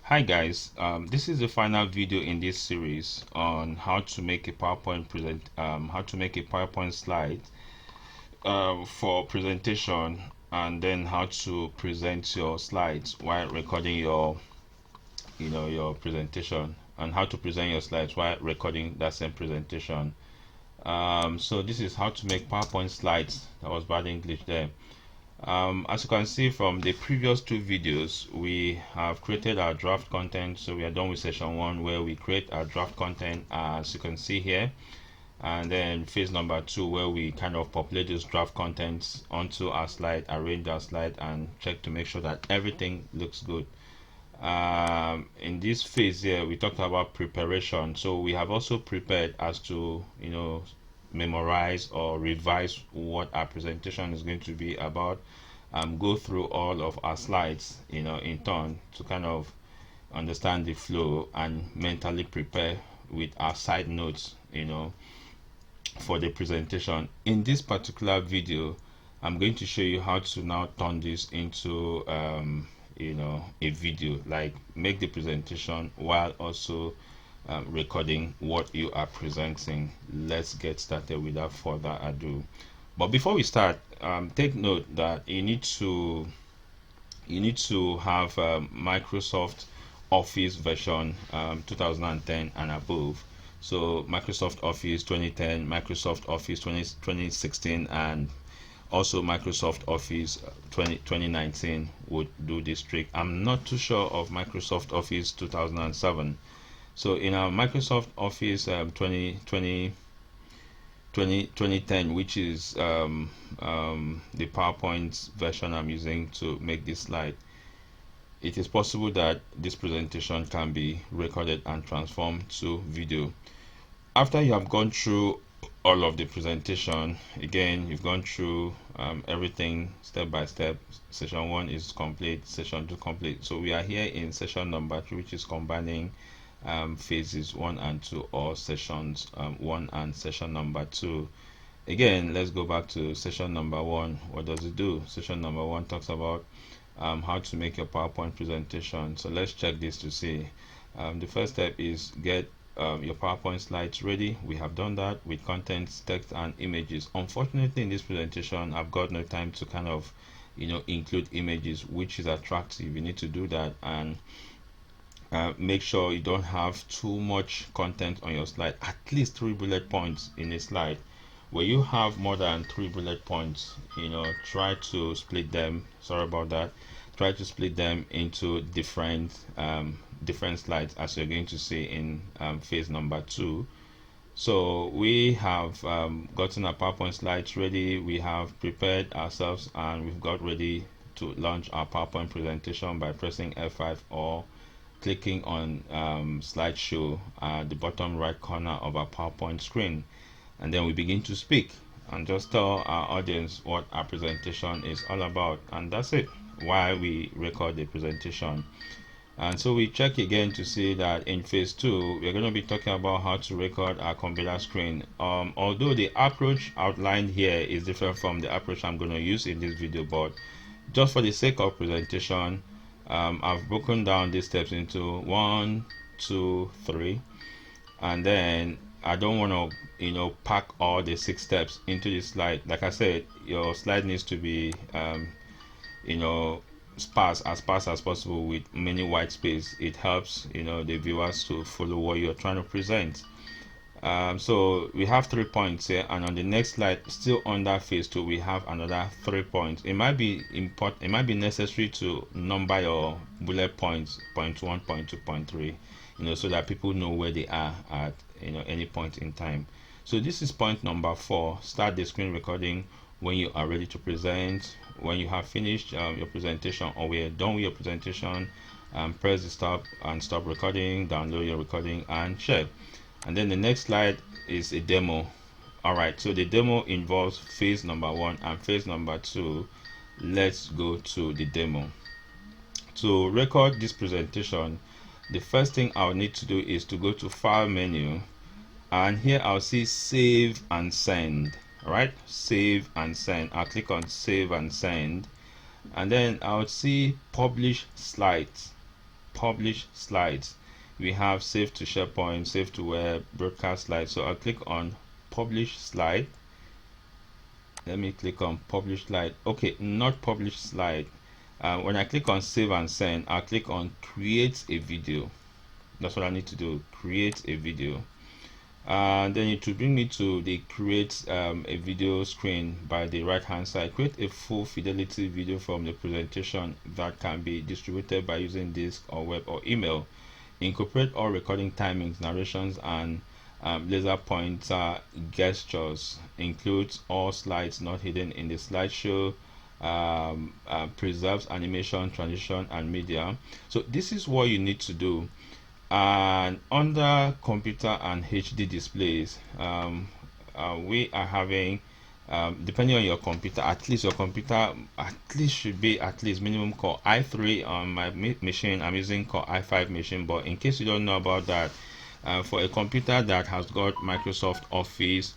Hi guys, this is the final video in this series on how to make a PowerPoint slide for presentation, and then how to present your slides while recording your presentation, and how to present your slides while recording that same presentation. So this is how to make PowerPoint slides. That was bad English there. As you can see from the previous two videos, we have created our draft content. So we are done with session 1, where we create our draft content, as you can see here, and then phase number 2, where we kind of populate those draft contents onto our slide, arrange our slide, and check to make sure that everything looks good. In this phase here, we talked about preparation. So we have also prepared as to memorize or revise what our presentation is going to be about, go through all of our slides in turn to kind of understand the flow and mentally prepare with our side notes for the presentation. In this particular video, I'm going to show you how to now turn this into a video, like make the presentation while also recording what you are presenting. Let's get started without further ado. But before we start, take note that you need to have Microsoft Office version 2010 and above. So Microsoft Office 2010, Microsoft Office 2016, and also Microsoft Office 2019 would do this trick. I'm not too sure of Microsoft Office 2007. So in our Microsoft Office 2010, which is the PowerPoint version I'm using to make this slide, it is possible that this presentation can be recorded and transformed to video. After you have gone through all of the presentation, again, you've gone through everything step by step. Session 1 is complete, session 2 complete. So we are here in session number 3, which is combining phases 1 and 2, or sessions 1 and session number 2. Again, let's go back to session number 1. What does it do? Session number 1 talks about how to make your PowerPoint presentation. So let's check this to see. The first step is get your PowerPoint slides ready. We have done that with contents, text, and images. Unfortunately, in this presentation, I've got no time to kind of include images, which is attractive. You need to do that, and make sure you don't have too much content on your slide. At least 3 bullet points in a slide. Where you have more than 3 bullet points, try to split them. Sorry about that. Try to split them into different slides, as you're going to see in phase number 2. So we have gotten our PowerPoint slides ready. We have prepared ourselves, and we've got ready to launch our PowerPoint presentation by pressing F5 or clicking on slideshow at the bottom right corner of our PowerPoint screen, and then we begin to speak and just tell our audience what our presentation is all about, and that's it while we record the presentation. And so we check again to see that in phase 2 we're going to be talking about how to record our computer screen. Although the approach outlined here is different from the approach I'm going to use in this video, but just for the sake of presentation, I've broken down these steps into 1, 2, 3, and then I don't want to pack all the 6 steps into this slide. Like I said, your slide needs to be sparse as possible with many white space. It helps the viewers to follow what you're trying to present. So we have 3 points here, and on the next slide, still under phase 2, we have another 3 points. It might be necessary to number your bullet points, point 1, point 2, point 3, so that people know where they are at any point in time. So this is point number 4. Start the screen recording when you are ready to present. When you have finished your presentation, or we're done with your presentation, press the stop and stop recording, download your recording, and share. And then the next slide is a demo. Alright, so the demo involves phase number 1 and phase number 2. Let's go to the demo. To record this presentation, the first thing I'll need to do is to go to File menu, and here I'll see Save and Send. Alright, Save and Send. I'll click on Save and Send, and then I'll see Publish Slides. publish slides. We have save to SharePoint, save to web, broadcast slide. So I'll click on publish slide. Let me click on publish slide. Okay, not publish slide. When I click on save and send, I'll click on create a video. That's what I need to do, create a video. And then it will bring me to the create a video screen by the right hand side. Create a full fidelity video from the presentation that can be distributed by using disk or web or email. Incorporate all recording timings, narrations, and laser pointer gestures. Includes all slides not hidden in the slideshow. Preserves animation, transition, and media. So this is what you need to do. And under computer and HD displays, we are having, depending on your computer, at least your computer at least should be at least minimum Core i3. On my machine I'm using Core i5 machine, but in case you don't know about that, for a computer that has got Microsoft Office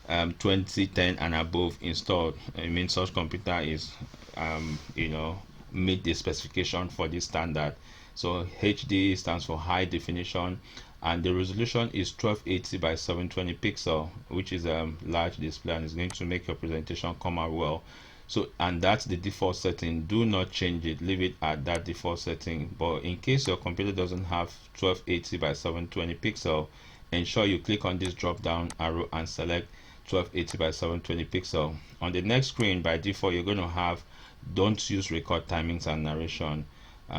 2010 and above installed, I mean such computer is meet the specification for this standard. So HD stands for high definition, and the resolution is 1280 by 720 pixel, which is a large display and is going to make your presentation come out well. So, and that's the default setting. Do not change it, leave it at that default setting. But in case your computer doesn't have 1280 by 720 pixel, ensure you click on this drop down arrow and select 1280 by 720 pixel. On the next screen, by default, you're going to have don't use record timings and narration.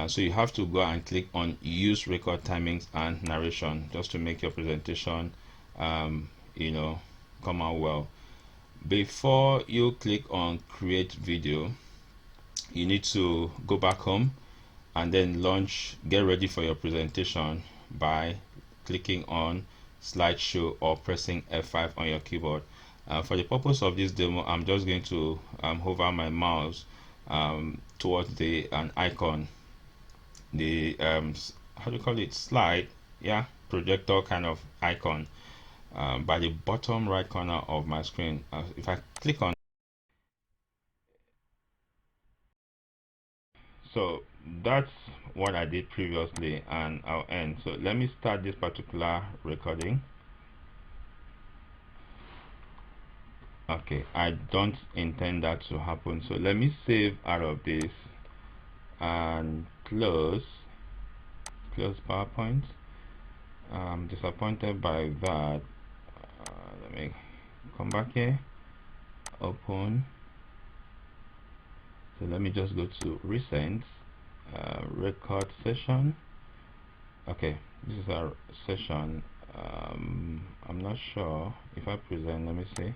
So you have to go and click on use record timings and narration just to make your presentation come out well. Before you click on create video, you need to go back home and then get ready for your presentation by clicking on slideshow or pressing F5 on your keyboard. For the purpose of this demo, I'm just going to hover my mouse towards an icon, the how do you call it, slide, yeah, projector kind of icon, by the bottom right corner of my screen. If I click on, so that's what I did previously, and I'll end. So let me start this particular recording. Okay, I don't intend that to happen, so let me save out of this and close PowerPoint. I'm disappointed by that. Let me come back here, open. So let me just go to recent record session. Okay, this is our session. I'm not sure if I present, let me see.